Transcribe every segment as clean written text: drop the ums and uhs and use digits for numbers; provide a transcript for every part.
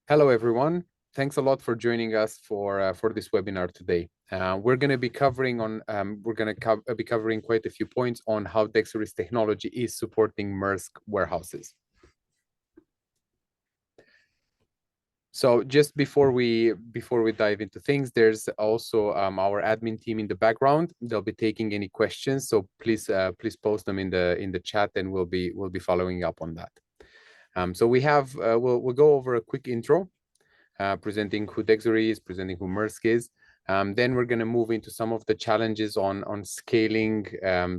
Hello, everyone. Thanks a lot for joining us for this webinar today. We're going to be covering quite a few points on how Dexory's technology is supporting Maersk warehouses. So just before we dive into things, there's also our admin team in the background. They'll be taking any questions, so please post them in the chat, and we'll be following up on that. So we have we'll go over a quick intro, presenting who Dexory is, presenting who Maersk is. Then we're going to move into some of the challenges on scaling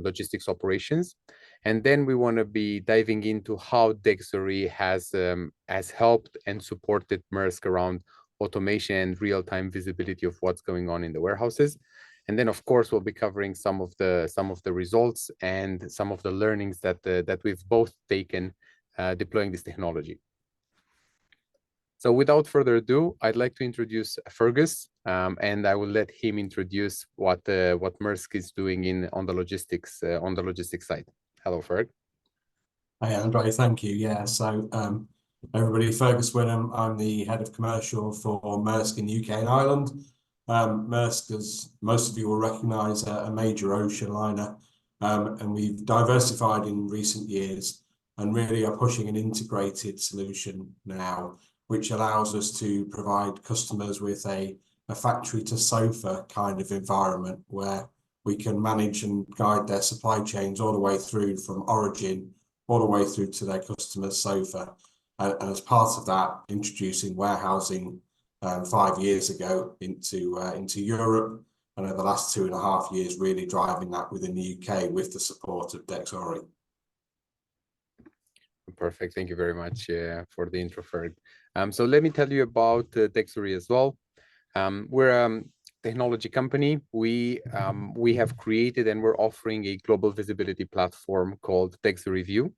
logistics operations. And then we want to be diving into how Dexory has helped and supported Maersk around automation and real-time visibility of what's going on in the warehouses. And then, of course, we'll be covering some of the results and some of the learnings that we've both taken deploying this technology. So without further ado, I'd like to introduce Fergus, and I will let him introduce what Maersk is doing on the logistics side. Hello, Ferg. Hi, Andre. Thank you. Yeah. So, everybody, Fergus Whinham. I'm the head of commercial for Maersk in UK and Ireland. Maersk, as most of you will recognise, a major ocean liner, and we've diversified in recent years and really are pushing an integrated solution now, which allows us to provide customers with a factory to sofa kind of environment where we can manage and guide their supply chains all the way through from origin, all the way through to their customer's sofa. And as part of that, introducing warehousing 5 years ago into Europe, and over the last 2.5 years, really driving that within the UK with the support of Dexory. Perfect. Thank you very much for the intro, Ferg. So let me tell you about Dexory as well. We're a technology company. We have created and we're offering a global visibility platform called DexoryView,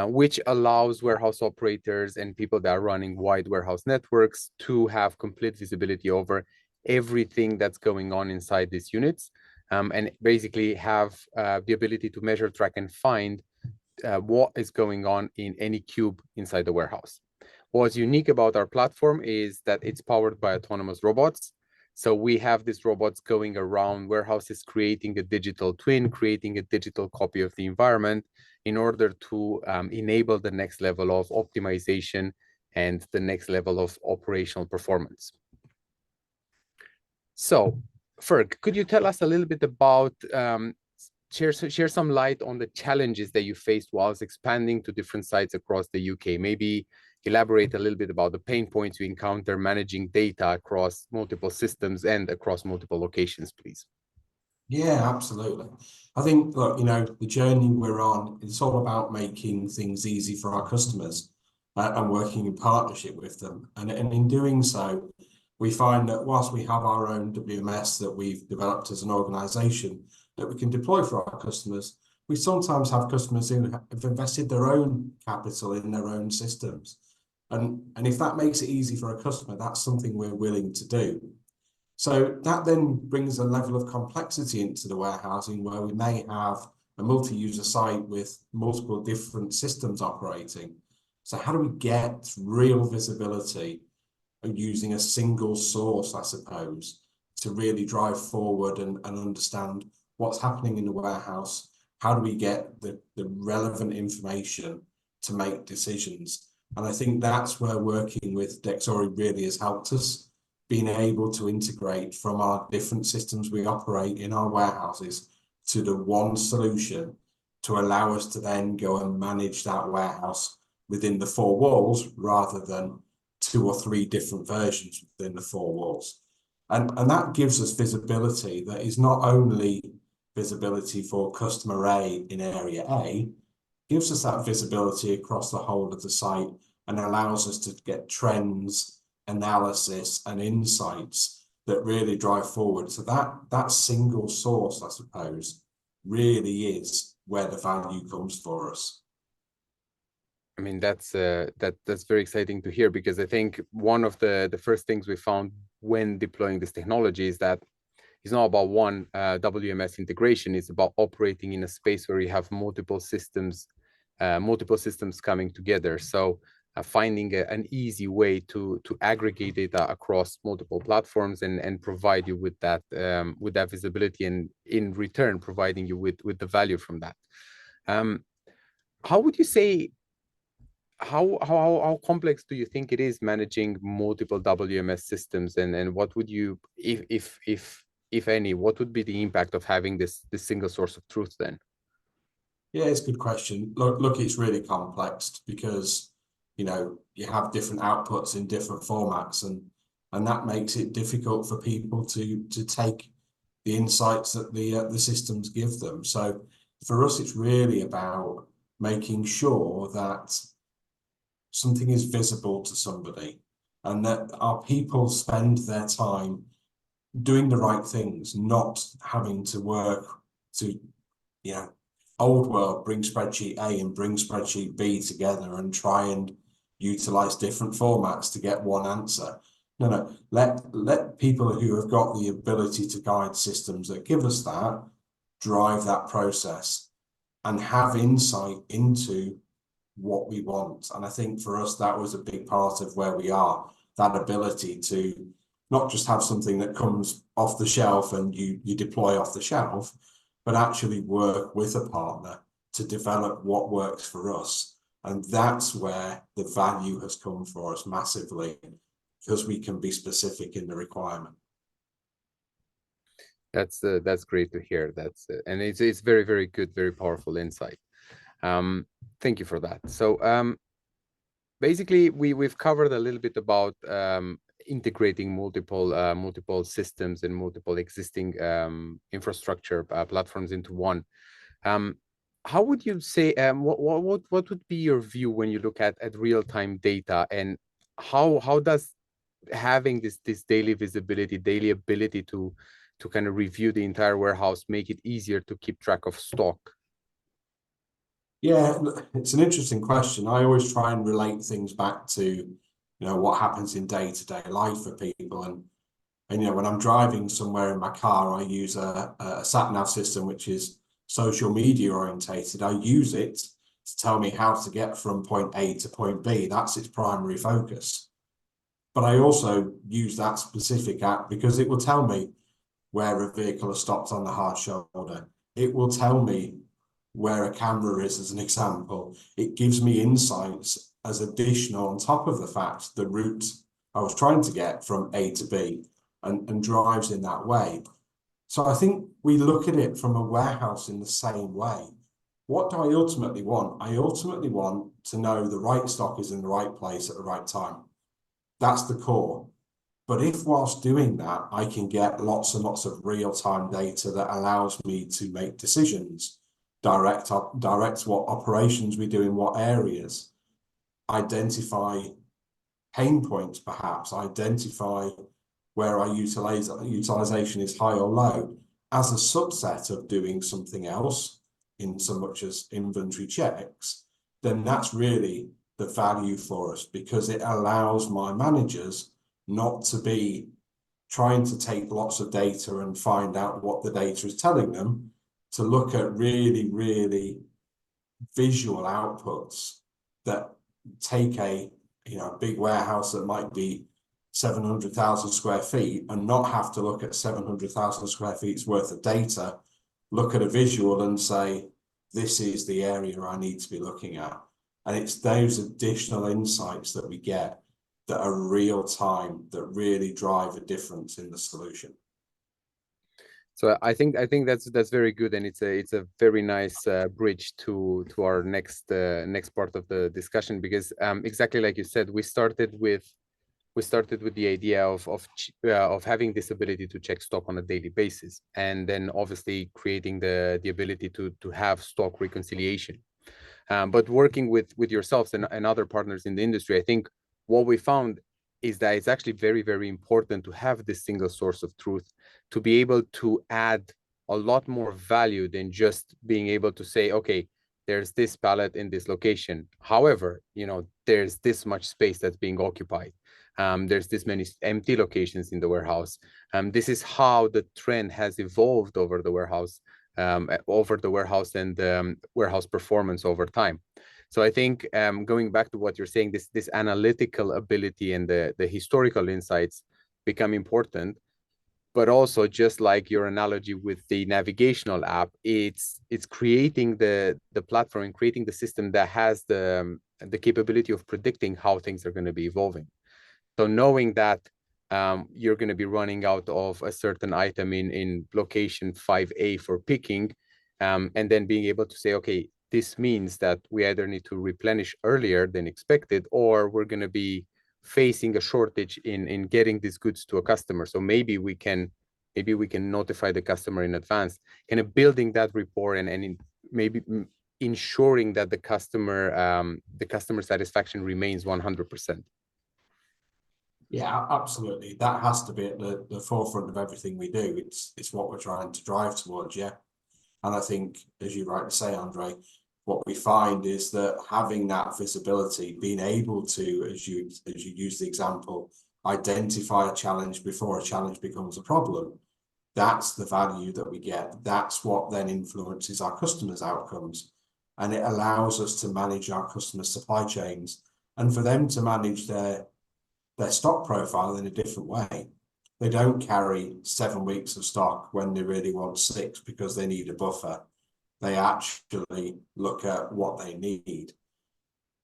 which allows warehouse operators and people that are running wide warehouse networks to have complete visibility over everything that's going on inside these units, and basically have the ability to measure, track, and find what is going on in any cube inside the warehouse. What's unique about our platform is that it's powered by autonomous robots. So we have these robots going around warehouses, creating a digital twin, creating a digital copy of the environment in order to enable the next level of optimization and the next level of operational performance. So, Ferg, could you tell us a little bit about share some light on the challenges that you faced whilst expanding to different sites across the UK? Maybe elaborate a little bit about the pain points you encounter managing data across multiple systems and across multiple locations, please. Yeah, absolutely. I think, look, the journey we're on, it's all about making things easy for our customers and working in partnership with them. And in doing so, we find that whilst we have our own WMS that we've developed as an organisation that we can deploy for our customers, we sometimes have customers who have invested their own capital in their own systems. And if that makes it easy for a customer, that's something we're willing to do. So that then brings a level of complexity into the warehousing where we may have a multi-user site with multiple different systems operating. So how do we get real visibility using a single source, I suppose, to really drive forward and understand what's happening in the warehouse? How do we get the relevant information to make decisions? And I think that's where working with Dexory really has helped us, being able to integrate from our different systems we operate in our warehouses to the one solution to allow us to then go and manage that warehouse within the 4 walls rather than 2 or 3 different versions within the 4 walls. And that gives us visibility that is not only visibility for customer A in area A, gives us that visibility across the whole of the site and allows us to get trends, analysis and insights that really drive forward. So that single source, I suppose, really is where the value comes for us. I mean, that's very exciting to hear, because I think one of the first things we found when deploying this technology is that it's not about one WMS integration. It's about operating in a space where you have multiple systems coming together. So finding an easy way to aggregate data across multiple platforms and provide you with that visibility, and in return providing you with the value from that. How would you say, how complex do you think it is managing multiple WMS systems, and what would you, if any, what would be the impact of having this single source of truth then? Yeah, it's a good question. Look, it's really complex because, you know, you have different outputs in different formats, and that makes it difficult for people to take the insights that the systems give them. So for us, it's really about making sure that something is visible to somebody, and that our people spend their time doing the right things, not having to work to, you know, old world, bring spreadsheet A and bring spreadsheet B together and try and utilize different formats to get one answer. No, let people who have got the ability to guide systems that give us that, drive that process and have insight into what we want. And I think for us, that was a big part of where we are, that ability to not just have something that comes off the shelf and you deploy off the shelf, but actually work with a partner to develop what works for us. And that's where the value has come for us massively, because we can be specific in the requirement. That's great to hear. And it's very, very good, very powerful insight. Thank you for that. So basically we've covered a little bit about integrating multiple systems and multiple existing infrastructure platforms into one. How would you say, what would be your view when you look at real-time data, and how does having this daily visibility, daily ability to kind of review the entire warehouse make it easier to keep track of stock? Yeah, it's an interesting question. I always try and relate things back to, you know, what happens in day-to-day life for people. And you know, when I'm driving somewhere in my car, I use a sat-nav system, which is social media orientated. I use it to tell me how to get from point A to point B. That's its primary focus. But I also use that specific app because it will tell me where a vehicle has stopped on the hard shoulder. It will tell me where a camera is, as an example. It gives me insights as additional on top of the fact the route I was trying to get from A to B, and drives in that way. So I think we look at it from a warehouse in the same way. What do I ultimately want? I ultimately want to know the right stock is in the right place at the right time. That's the core. But if whilst doing that, I can get lots and lots of real-time data that allows me to make decisions, direct what operations we do in what areas, identify pain points perhaps, identify where our utilization is high or low, as a subset of doing something else in so much as inventory checks, then that's really the value for us, because it allows my managers not to be trying to take lots of data and find out what the data is telling them, to look at really, really visual outputs that take a big warehouse that might be 700,000 square feet and not have to look at 700,000 square feet's worth of data, look at a visual and say, this is the area I need to be looking at. And it's those additional insights that we get that are real time, that really drive a difference in the solution. So I think that's very good, and it's a very nice bridge to our next part of the discussion, because exactly like you said, we started with the idea of having this ability to check stock on a daily basis, and then obviously creating the ability to have stock reconciliation. But working with yourselves and other partners in the industry, I think what we found is that it's actually very, very important to have this single source of truth, to be able to add a lot more value than just being able to say, okay, there's this pallet in this location. However, there's this much space that's being occupied. There's this many empty locations in the warehouse. This is how the trend has evolved over the warehouse. over the warehouse and warehouse performance over time. So I think going back to what you're saying, this analytical ability and the historical insights become important. But also, just like your analogy with the navigational app, it's creating the platform and creating the system that has the capability of predicting how things are going to be evolving. So knowing that you're going to be running out of a certain item in location 5A for picking, and then being able to say, okay, this means that we either need to replenish earlier than expected, or we're going to be facing a shortage in getting these goods to a customer. So maybe we can notify the customer in advance, kind of building that rapport and maybe ensuring that the customer satisfaction remains 100%. Yeah, absolutely. That has to be at the forefront of everything we do. It's what we're trying to drive towards, yeah. And I think, as you rightly say, Andre, what we find is that having that visibility, being able to, as you use the example, identify a challenge before a challenge becomes a problem, that's the value that we get. That's what then influences our customers' outcomes. And it allows us to manage our customers' supply chains and for them to manage their stock profile in a different way. They don't carry 7 weeks of stock when they really want 6 because they need a buffer. They actually look at what they need.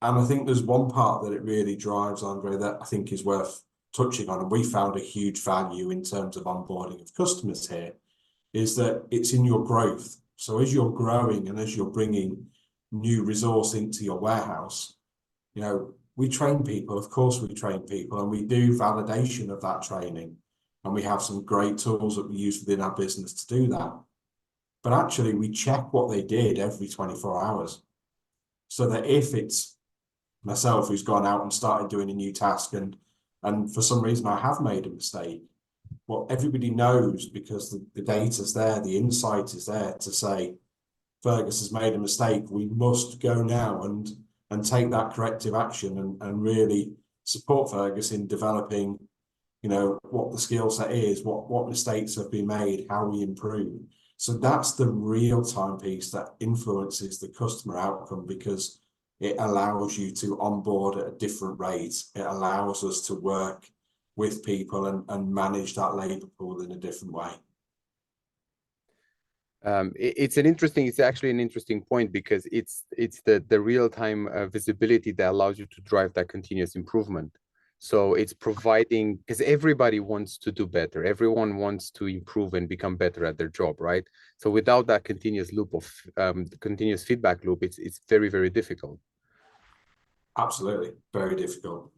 And I think there's one part that it really drives, Andre, that I think is worth touching on, and we found a huge value in terms of onboarding of customers here, is that it's in your growth. So as you're growing and as you're bringing new resource into your warehouse, you know, we train people, of course we train people, and we do validation of that training. And we have some great tools that we use within our business to do that. But actually we check what they did every 24 hours. So that if it's myself who's gone out and started doing a new task and for some reason I have made a mistake, well, everybody knows because the data's there, the insight is there to say, Fergus has made a mistake, we must go now and take that corrective action and really support Fergus in developing, you know, what the skill set is, what mistakes have been made, how we improve. So that's the real-time piece that influences the customer outcome, because it allows you to onboard at a different rate. It allows us to work with people and manage that labour pool in a different way. It's actually an interesting point, because it's the real-time visibility that allows you to drive that continuous improvement. So it's providing, because everybody wants to do better, everyone wants to improve and become better at their job, right? So without that continuous loop of continuous feedback loop, it's very, very difficult. Absolutely, very difficult.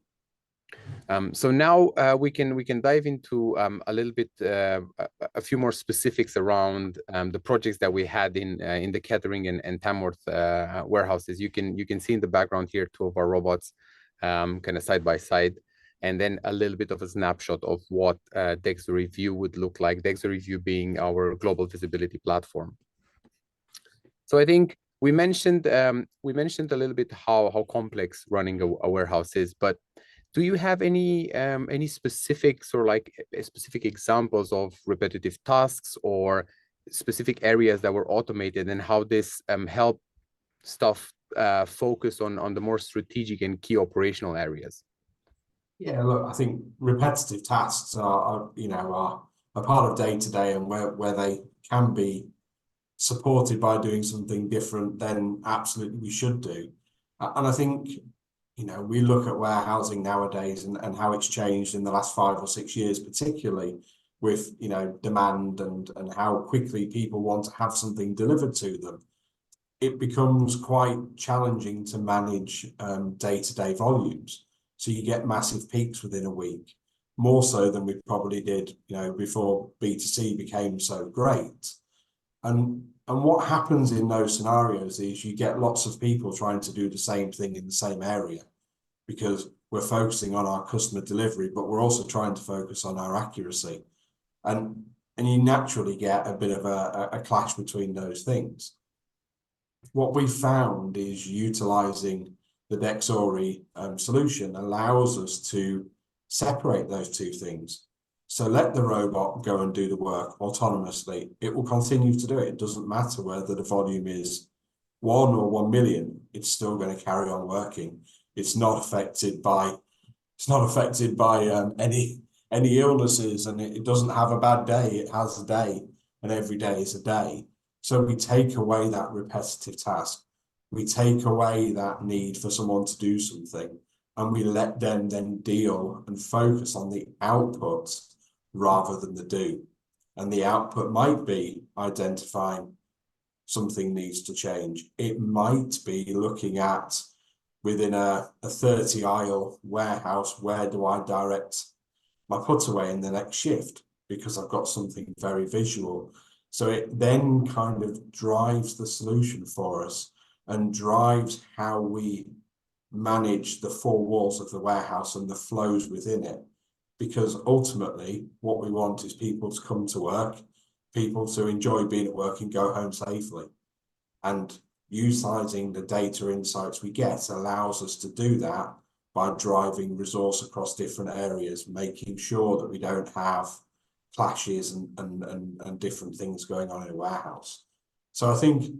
So now we can dive into a little bit a few more specifics around the projects that we had in the Kettering and Tamworth warehouses. You can see in the background here 2 of our robots kind of side by side, and then a little bit of a snapshot of what DexoryView would look like. DexoryView being our global visibility platform. So I think we mentioned a little bit how complex running a warehouse is, but do you have any specifics or like specific examples of repetitive tasks or specific areas that were automated, and how this helped staff focus on the more strategic and key operational areas? Yeah, look, I think repetitive tasks are a part of day-to-day, and where they can be supported by doing something different, then absolutely we should do. And I think, you know, we look at warehousing nowadays and how it's changed in the last 5 or 6 years, particularly with, you know, demand and how quickly people want to have something delivered to them. It becomes quite challenging to manage day-to-day volumes. So you get massive peaks within a week, more so than we probably did, you know, before B2C became so great. And what happens in those scenarios is you get lots of people trying to do the same thing in the same area, because we're focusing on our customer delivery, but we're also trying to focus on our accuracy. And you naturally get a bit of a clash between those things. What we found is utilizing the Dexory solution allows us to separate those two things. So let the robot go and do the work autonomously. It will continue to do it. It doesn't matter whether the volume is 1 or 1 million, it's still going to carry on working. It's not affected by any illnesses, and it doesn't have a bad day. It has a day, and every day is a day. So we take away that repetitive task. We take away that need for someone to do something, and we let them then deal and focus on the output rather than the do. And the output might be identifying something needs to change. It might be looking at within a 30 aisle warehouse, where do I direct my put away in the next shift, because I've got something very visual. So it then kind of drives the solution for us and drives how we manage the four walls of the warehouse and the flows within it. Because ultimately, what we want is people to come to work, people to enjoy being at work and go home safely. And utilizing the data insights we get allows us to do that by driving resource across different areas, making sure that we don't have clashes and different things going on in a warehouse. So I think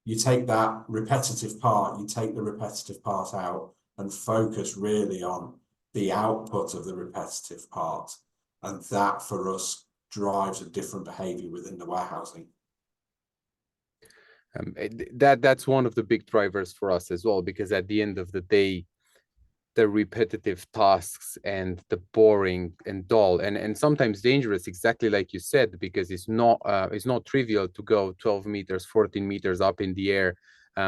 you take that repetitive part, you take the repetitive part out and focus really on the output of the repetitive part. And that for us drives a different behavior within the warehousing. That's one of the big drivers for us as well, because at the end of the day, the repetitive tasks and the boring and dull and sometimes dangerous, exactly like you said, because it's not trivial to go 12 meters, 14 meters up in the air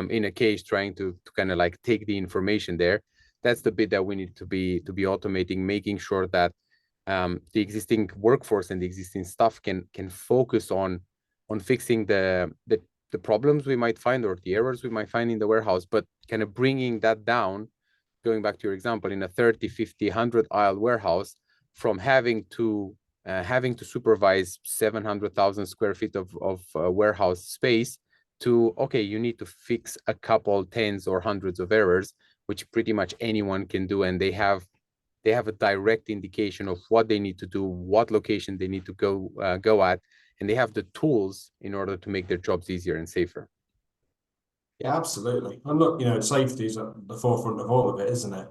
in a cage trying to kind of like take the information there. That's the bit that we need to be automating, making sure that the existing workforce and the existing staff can focus on fixing the problems we might find or the errors we might find in the warehouse, but kind of bringing that down, going back to your example, in a 30, 50, 100 aisle warehouse, from having to supervise 700,000 square feet of warehouse space to, okay, you need to fix a couple tens or hundreds of errors, which pretty much anyone can do, and they have a direct indication of what they need to do, what location they need to go at, and they have the tools in order to make their jobs easier and safer. Yeah, absolutely. And look, safety is at the forefront of all of it, isn't it?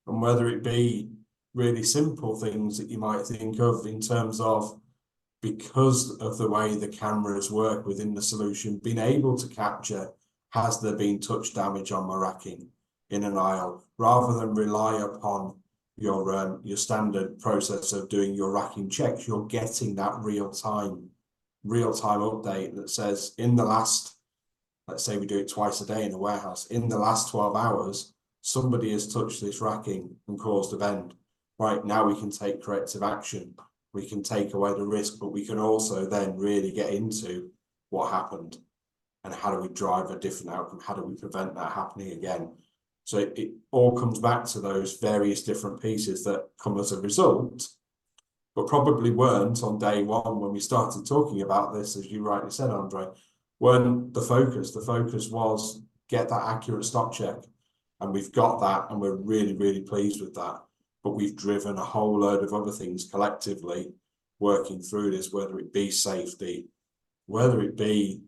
And whether it be really simple things that you might think of in terms of, because of the way the cameras work within the solution, being able to capture, has there been touch damage on my racking in an aisle, rather than rely upon your standard process of doing your racking checks. You're getting that real-time update that says, in the last, let's say we do it twice a day in a warehouse, in the last 12 hours, somebody has touched this racking and caused a bend. Right, now we can take corrective action. We can take away the risk, but we can also then really get into what happened and how do we drive a different outcome? How do we prevent that happening again? So it all comes back to those various different pieces that come as a result, but probably weren't on day one when we started talking about this, as you rightly said, Andre, weren't the focus. The focus was get that accurate stock check. And we've got that, and we're really, really pleased with that. But we've driven a whole load of other things collectively working through this, whether it be safety, whether it be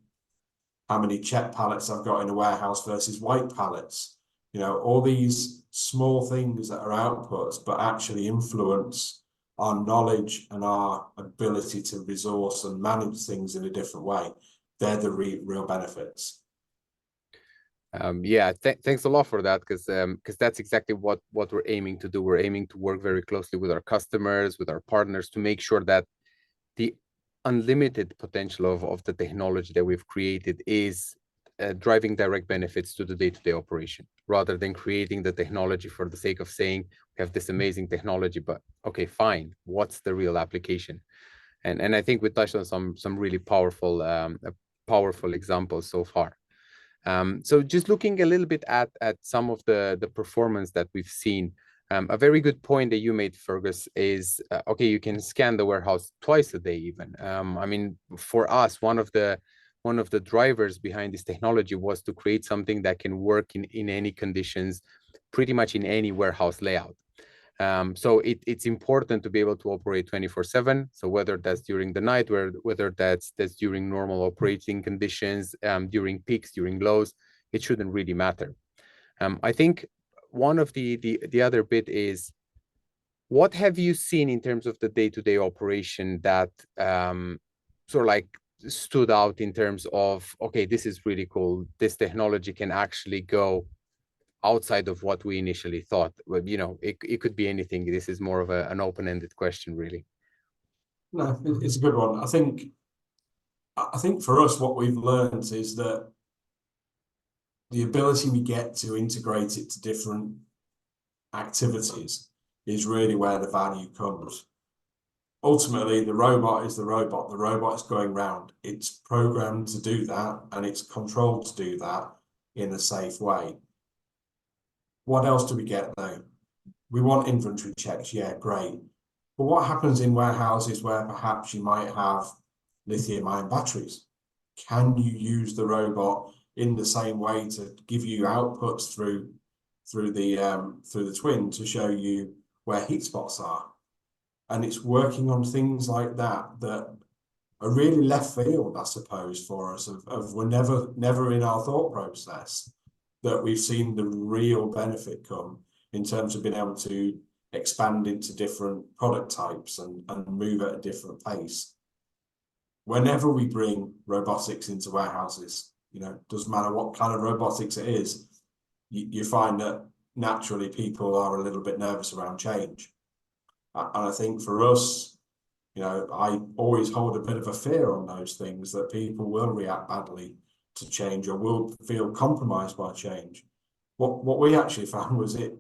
how many check pallets I've got in a warehouse versus white pallets. All these small things that are outputs, but actually influence our knowledge and our ability to resource and manage things in a different way. They're the real benefits. Yeah, thanks a lot for that, because that's exactly what we're aiming to do. We're aiming to work very closely with our customers, with our partners, to make sure that the unlimited potential of the technology that we've created is driving direct benefits to the day-to-day operation, rather than creating the technology for the sake of saying we have this amazing technology, but okay, fine, what's the real application? And I think we touched on some really powerful examples so far. So just looking a little bit at some of the performance that we've seen, a very good point that you made, Fergus, is okay, you can scan the warehouse twice a day even. I mean, for us, one of the drivers behind this technology was to create something that can work in any conditions, pretty much in any warehouse layout. So it's important to be able to operate 24/7. So whether that's during the night, whether that's during normal operating conditions, during peaks, during lows, it shouldn't really matter. I think one of the other bit is, what have you seen in terms of the day-to-day operation that sort of like stood out in terms of, okay, this is really cool, this technology can actually go outside of what we initially thought? But, you know, it could be anything. This is more of an open-ended question, really. No, it's a good one. I think for us, what we've learned is that the ability we get to integrate it to different activities is really where the value comes. Ultimately, the robot is the robot. The robot is going round. It's programmed to do that, and it's controlled to do that in a safe way. What else do we get though? We want inventory checks, yeah, great. But what happens in warehouses where perhaps you might have lithium-ion batteries? Can you use the robot in the same way to give you outputs through the twin to show you where heat spots are? And it's working on things like that that are really left field, I suppose, for us. Of we're never in our thought process that we've seen the real benefit come in terms of being able to expand into different product types and move at a different pace. Whenever we bring robotics into warehouses, you know, doesn't matter what kind of robotics it is, you find that naturally people are a little bit nervous around change. And I think for us, you know, I always hold a bit of a fear on those things, that people will react badly to change or will feel compromised by change. What we actually found was it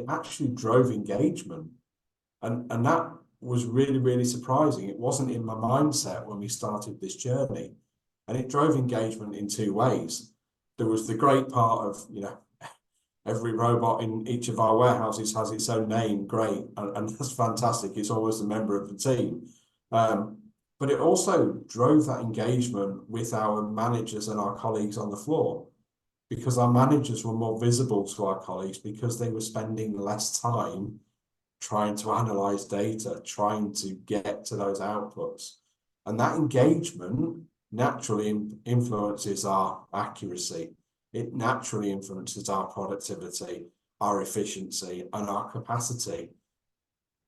actually drove engagement. And that was really, really surprising. It wasn't in my mindset when we started this journey. And it drove engagement in two ways. There was the great part of, you know, every robot in each of our warehouses has its own name, great, and that's fantastic. It's always a member of the team. But it also drove that engagement with our managers and our colleagues on the floor, because our managers were more visible to our colleagues because they were spending less time trying to analyze data, trying to get to those outputs. And that engagement naturally influences our accuracy. It naturally influences our productivity, our efficiency, and our capacity.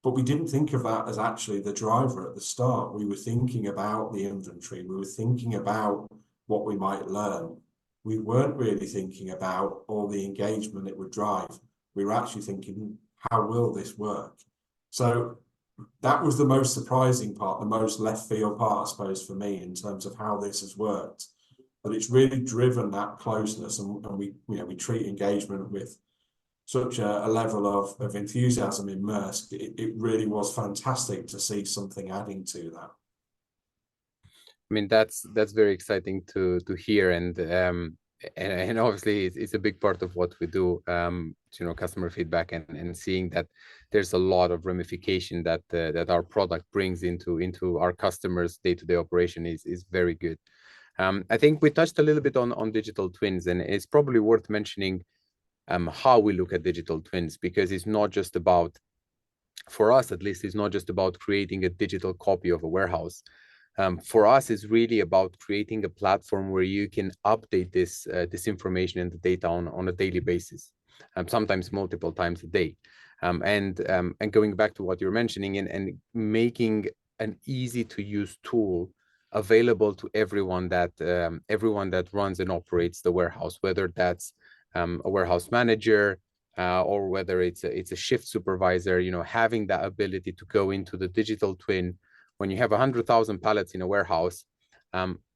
But we didn't think of that as actually the driver at the start. We were thinking about the inventory. We were thinking about what we might learn. We weren't really thinking about all the engagement it would drive. We were actually thinking, how will this work? So that was the most surprising part, the most left field part, I suppose, for me, in terms of how this has worked. But it's really driven that closeness, and we treat engagement with such a level of enthusiasm in Maersk. It really was fantastic to see something adding to that. I mean, that's very exciting to hear, and obviously it's a big part of what we do. You know, customer feedback and seeing that there's a lot of ramification that that our product brings into our customers' day-to-day operation is very good. I think we touched a little bit on digital twins, and it's probably worth mentioning how we look at digital twins, because it's not just about, for us at least, it's not just about creating a digital copy of a warehouse. For us, it's really about creating a platform where you can update this information and the data on a daily basis, sometimes multiple times a day. And going back to what you're mentioning, and making an easy to use tool available to everyone that runs and operates the warehouse, whether that's a warehouse manager, or whether it's a shift supervisor. You know, having that ability to go into the digital twin when you have 100,000 pallets in a warehouse,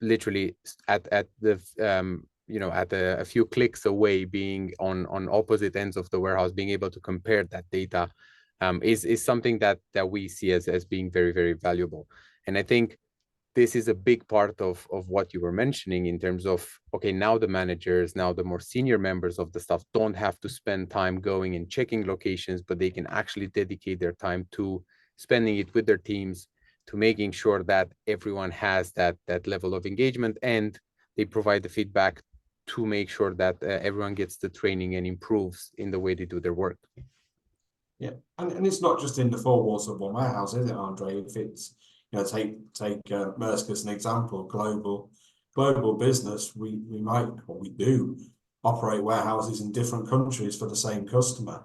literally at the you know, at a few clicks away, being on opposite ends of the warehouse, being able to compare that data, is something that we see as being very, very valuable. And I think this is a big part of what you were mentioning, in terms of, okay, now the managers, now the more senior members of the staff don't have to spend time going and checking locations, but they can actually dedicate their time to spending it with their teams, to making sure that everyone has that level of engagement, and they provide the feedback to make sure that everyone gets the training and improves in the way they do their work. Yeah, and it's not just in the four walls of one warehouse, is it, Andre? If it's, you know, take Maersk as an example, global business, we might, or we do operate warehouses in different countries for the same customer,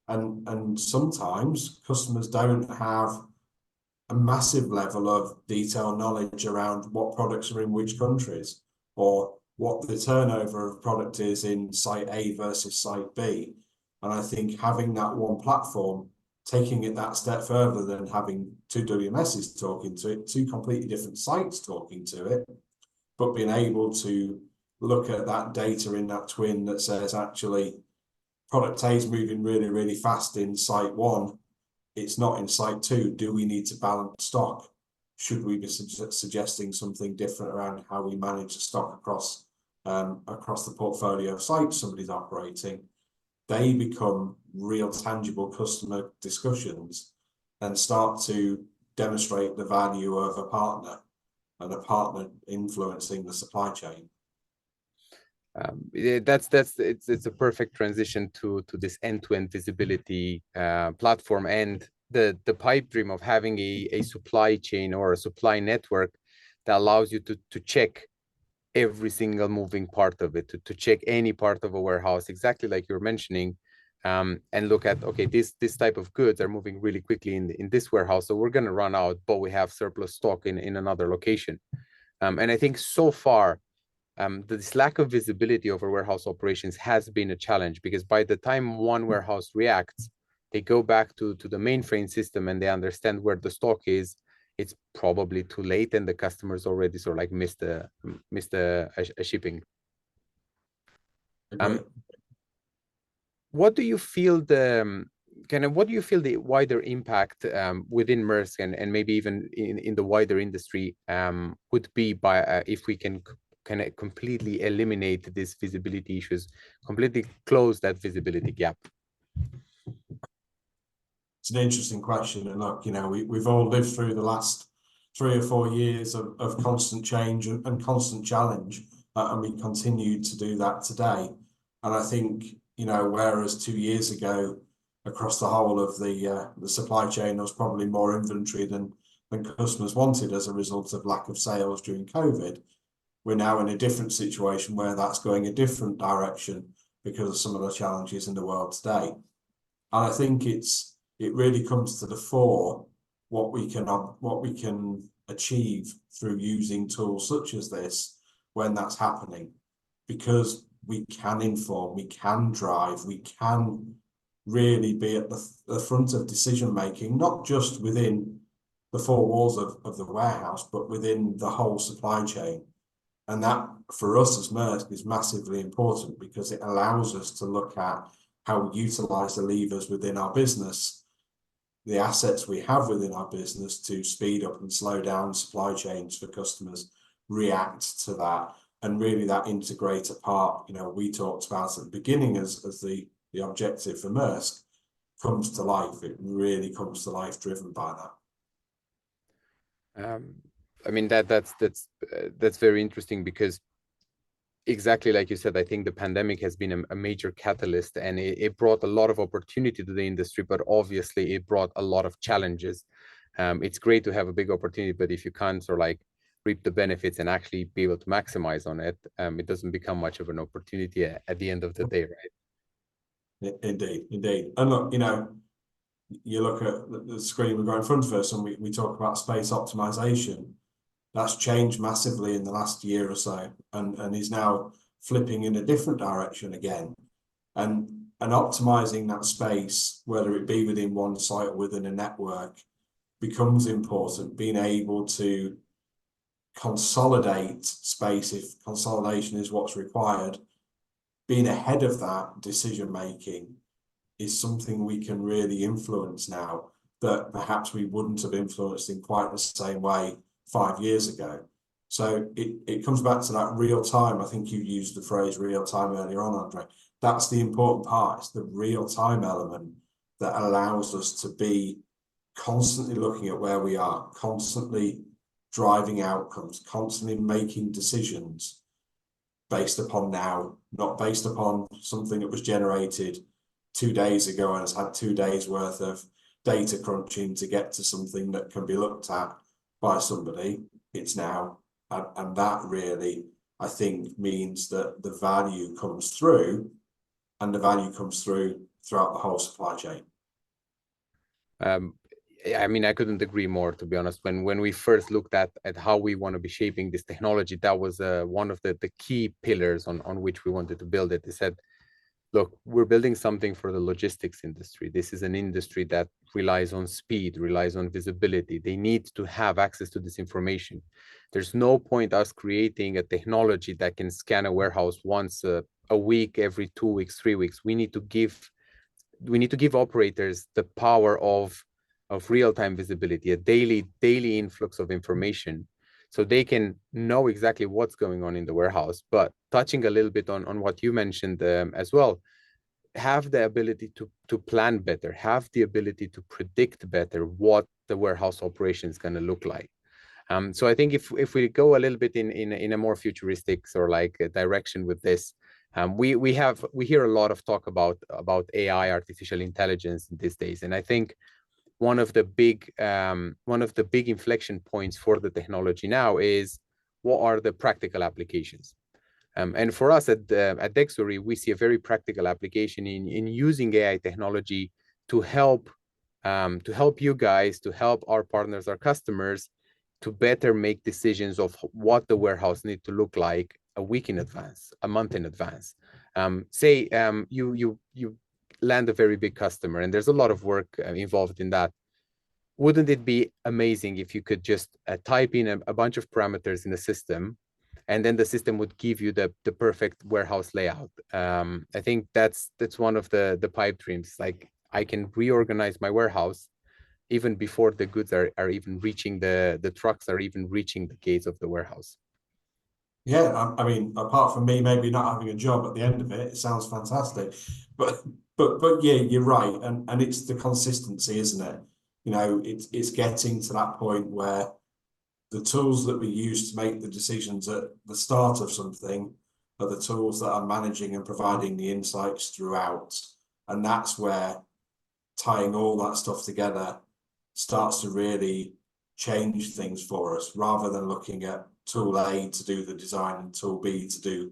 and sometimes customers don't have a massive level of detailed knowledge around what products are in which countries, or what the turnover of product is in site A versus site B. And I think having that one platform, taking it that step further than having two WMSs talking to it, two completely different sites talking to it, but being able to look at that data in that twin that says, actually, product A is moving really, really fast in site 1. It's not in site 2. Do we need to balance stock? Should we be suggesting something different around how we manage the stock across the portfolio of sites somebody's operating? They become real tangible customer discussions and start to demonstrate the value of a partner and a partner influencing the supply chain. It's a perfect transition to this end-to-end visibility platform, and the pipe dream of having a supply chain or a supply network that allows you to check every single moving part of it, to check any part of a warehouse, exactly like you're mentioning, and look at, okay, this type of goods are moving really quickly in this warehouse, so we're going to run out, but we have surplus stock in another location. And I think so far, this lack of visibility over warehouse operations has been a challenge, because by the time one warehouse reacts, they go back to the mainframe system and they understand where the stock is. It's probably too late, and the customers already sort of like missed a shipping. What do you feel the wider impact within Maersk and maybe even in the wider industry would be by if we can completely eliminate these visibility issues, completely close that visibility gap? It's an interesting question, and look, you know, we've all lived through the last 3 or 4 years of constant change and constant challenge, and we continue to do that today. And I think, you know, whereas 2 years ago, across the whole of the supply chain, there was probably more inventory than customers wanted as a result of lack of sales during COVID. We're now in a different situation where that's going a different direction because of some of the challenges in the world today. And I think it really comes to the fore what we can achieve through using tools such as this when that's happening, because we can inform, we can drive, we can really be at the front of decision making, not just within the four walls of the warehouse, but within the whole supply chain. And that, for us as Maersk, is massively important, because it allows us to look at how we utilize the levers within our business, the assets we have within our business, to speed up and slow down supply chains for customers, react to that. And really that integrator part, you know, we talked about at the beginning as the objective for Maersk, comes to life. It really comes to life driven by that. I mean, that's very interesting, because exactly like you said, I think the pandemic has been a major catalyst, and it brought a lot of opportunity to the industry, but obviously it brought a lot of challenges. It's great to have a big opportunity, but if you can't sort of like reap the benefits and actually be able to maximize on it, it doesn't become much of an opportunity at the end of the day, right? Indeed. And look, you know, you look at the screen we've got in front of us, and we talk about space optimization. That's changed massively in the last year or so, and is now flipping in a different direction again. And optimizing that space, whether it be within one site or within a network, becomes important. Being able to consolidate space, if consolidation is what's required, being ahead of that decision making is something we can really influence now that perhaps we wouldn't have influenced in quite the same way 5 years ago. So it comes back to that real time. I think you used the phrase real time earlier on, Andre. That's the important part. It's the real time element that allows us to be constantly looking at where we are, constantly driving outcomes, constantly making decisions based upon now, not based upon something that was generated 2 days ago and has had 2 days worth of data crunching to get to something that can be looked at by somebody. It's now, and that really, I think, means that the value comes through, and the value comes through throughout the whole supply chain. I mean, I couldn't agree more, to be honest. When we first looked at how we want to be shaping this technology, that was one of the key pillars on which we wanted to build it. They said, look, we're building something for the logistics industry. This is an industry that relies on speed, relies on visibility. They need to have access to this information. There's no point us creating a technology that can scan a warehouse once a week, every 2 weeks, 3 weeks. We need to give operators the power of real-time visibility, a daily influx of information, so they can know exactly what's going on in the warehouse. But touching a little bit on what you mentioned as well, have the ability to plan better, have the ability to predict better what the warehouse operation is going to look like. So I think if we go a little bit in a more futuristic or like a direction with this, we hear a lot of talk about AI, artificial intelligence these days, and I think one of the big inflection points for the technology now is what are the practical applications. And for us at Dexory, we see a very practical application in using AI technology to help you guys, to help our partners, our customers, to better make decisions of what the warehouse needs to look like a week in advance, a month in advance. Say you land a very big customer, and there's a lot of work involved in that. Wouldn't it be amazing if you could just type in a bunch of parameters in the system, and then the system would give you the perfect warehouse layout? I think that's one of the pipe dreams. Like, I can reorganize my warehouse even before the goods are even reaching the trucks are even reaching the gates of the warehouse. Yeah, I mean, apart from me maybe not having a job at the end of it, it sounds fantastic. But yeah, you're right, and it's the consistency, isn't it? You know, it's getting to that point where the tools that we use to make the decisions at the start of something are the tools that are managing and providing the insights throughout. And that's where tying all that stuff together starts to really change things for us, rather than looking at tool A to do the design and tool B to do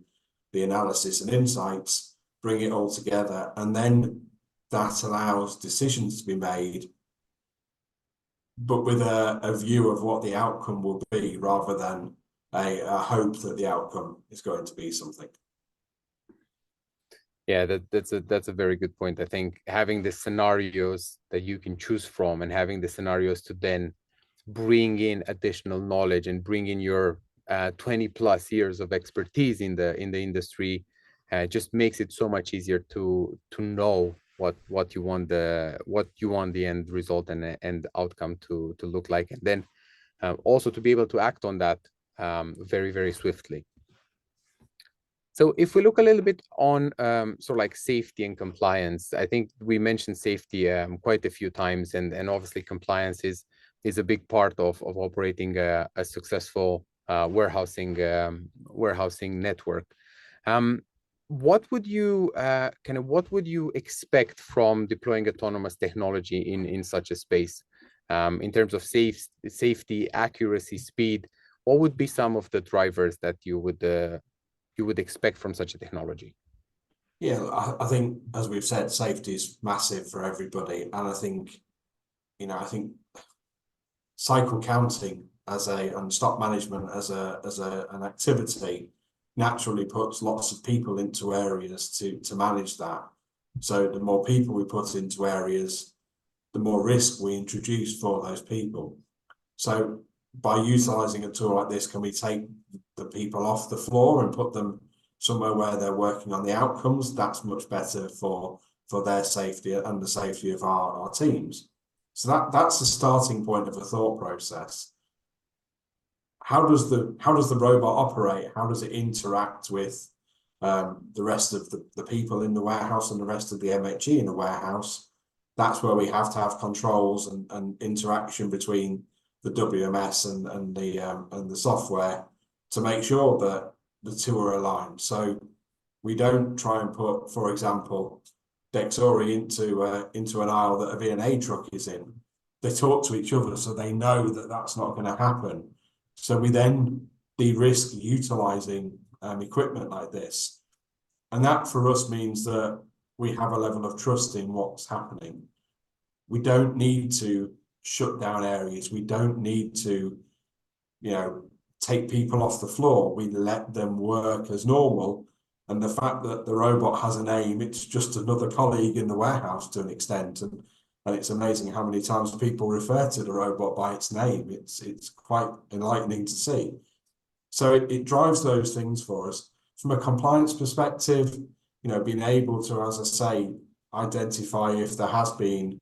the analysis and insights. Bring it all together, and then that allows decisions to be made, but with a view of what the outcome will be, rather than a hope that the outcome is going to be something. Yeah, that's a very good point. I think having the scenarios that you can choose from, and having the scenarios to then bring in additional knowledge and bring in your 20 plus years of expertise in the industry, just makes it so much easier to know what you want the end result and outcome to look like, and then also to be able to act on that very, very swiftly. So if we look a little bit on sort of like safety and compliance, I think we mentioned safety quite a few times, and obviously compliance is a big part of operating a successful warehousing network. What would you expect from deploying autonomous technology in such a space, in terms of safety, accuracy, speed? What would be some of the drivers that you would expect from such a technology? Yeah, I think, as we've said, safety is massive for everybody, and I think cycle counting and stock management as an activity naturally puts lots of people into areas to manage that. So the more people we put into areas, the more risk we introduce for those people. So by utilizing a tool like this, can we take the people off the floor and put them somewhere where they're working on the outcomes? That's much better for their safety and the safety of our teams. So that's the starting point of a thought process. How does the robot operate? How does it interact with the rest of the people in the warehouse and the rest of the MHE in the warehouse? That's where we have to have controls and interaction between the WMS and the software to make sure that the two are aligned. So we don't try and put, for example, Dexory into an aisle that a V&A truck is in. They talk to each other, so they know that that's not going to happen. So we then de-risk utilising equipment like this. And that for us means that we have a level of trust in what's happening. We don't need to shut down areas. We don't need to, take people off the floor. We let them work as normal. And the fact that the robot has a name, it's just another colleague in the warehouse to an extent. And it's amazing how many times people refer to the robot by its name. It's quite enlightening to see. So it drives those things for us. From a compliance perspective, being able to, as I say, identify if there has been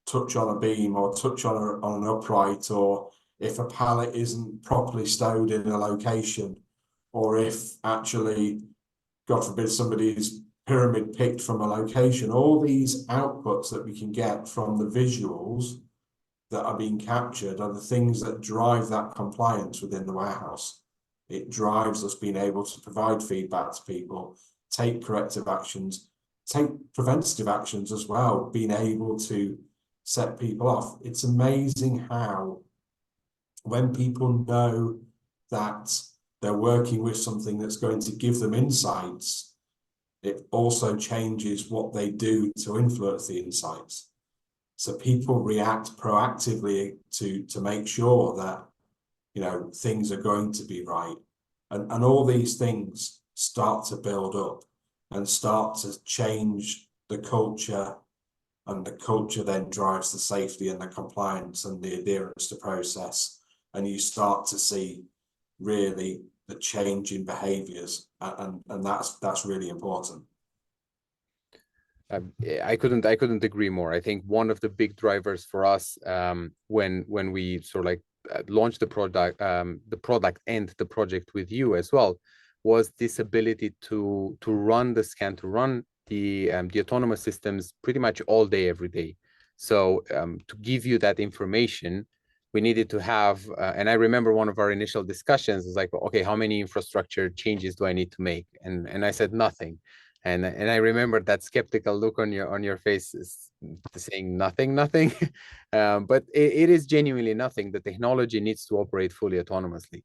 touch on a beam or touch on an upright, or if a pallet isn't properly stowed in a location, or if actually, God forbid, somebody's pyramid picked from a location. All these outputs that we can get from the visuals that are being captured are the things that drive that compliance within the warehouse. It drives us being able to provide feedback to people, take corrective actions, take preventative actions as well, being able to set people off. It's amazing how when people know that they're working with something that's going to give them insights, it also changes what they do to influence the insights. So people react proactively to make sure that, things are going to be right. And all these things start to build up and start to change the culture, and the culture then drives the safety and the compliance and the adherence to process. And you start to see really the change in behaviors, and that's really important. I couldn't agree more. I think one of the big drivers for us when we sort of like launched the product and the project with you as well, was this ability to run the scan, to run the autonomous systems pretty much all day, every day. So to give you that information, we needed to have, and I remember one of our initial discussions was like, okay, how many infrastructure changes do I need to make? And I said nothing. And I remember that skeptical look on your face, is saying nothing. But it is genuinely nothing. The technology needs to operate fully autonomously.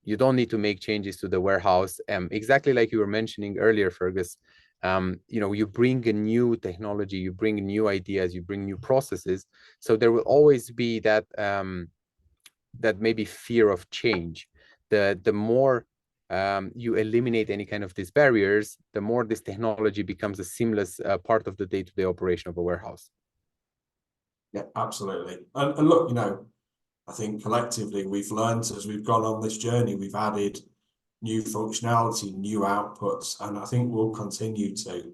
You don't need to make changes to the warehouse. Exactly like you were mentioning earlier, Fergus. You bring a new technology, you bring new ideas, you bring new processes. So there will always be that that maybe fear of change. The more you eliminate any kind of these barriers, the more this technology becomes a seamless part of the day-to-day operation of a warehouse. Yeah, absolutely. And look, I think collectively we've learned as we've gone on this journey, we've added new functionality, new outputs, and I think we'll continue to.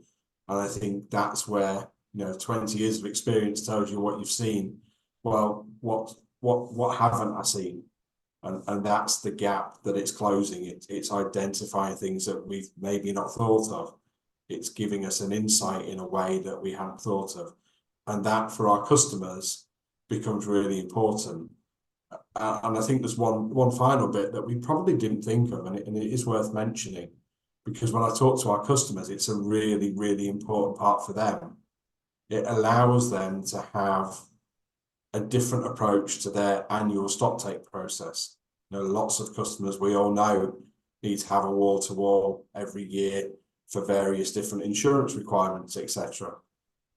And I think that's where, 20 years of experience tells you what you've seen. Well, what haven't I seen? And that's the gap that it's closing. It's identifying things that we've maybe not thought of. It's giving us an insight in a way that we hadn't thought of. And that for our customers becomes really important. And I think there's one final bit that we probably didn't think of, and it is worth mentioning, because when I talk to our customers, it's a really, really important part for them. It allows them to have a different approach to their annual stock take process. Lots of customers, we all know, need to have a wall-to-wall every year for various different insurance requirements, etc.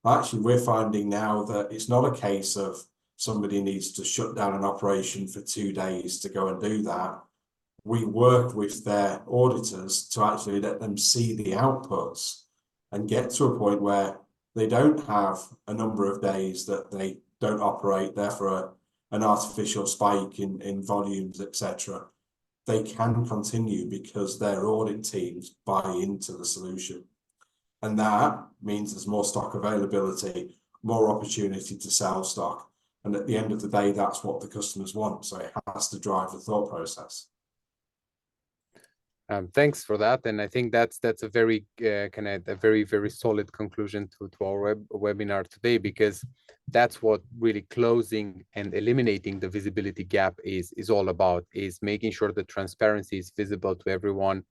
Actually, we're finding now that it's not a case of somebody needs to shut down an operation for 2 days to go and do that. We work with their auditors to actually let them see the outputs and get to a point where they don't have a number of days that they don't operate, therefore an artificial spike in volumes, etc. They can continue because their audit teams buy into the solution. And that means there's more stock availability, more opportunity to sell stock. And at the end of the day, that's what the customers want. So it has to drive the thought process. Thanks for that, and I think that's a very very solid conclusion to our webinar today, because that's what really closing and eliminating the visibility gap is all about, is making sure that transparency is visible to everyone,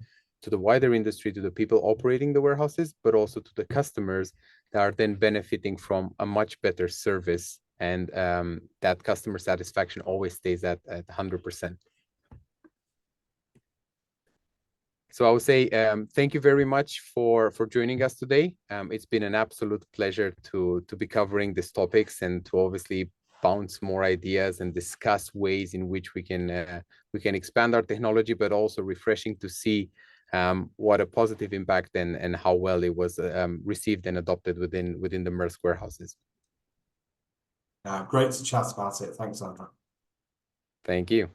the wider industry, to the people operating the warehouses, but also to the customers that are then benefiting from a much better service, and that customer satisfaction always stays at 100%. So I would say thank you very much for joining us today. It's been an absolute pleasure to be covering these topics and to obviously bounce more ideas and discuss ways in which we can expand our technology, but also refreshing to see what a positive impact and how well it was received and adopted within the Maersk warehouses. Great to chat about it. Thanks, Andrew. Thank you.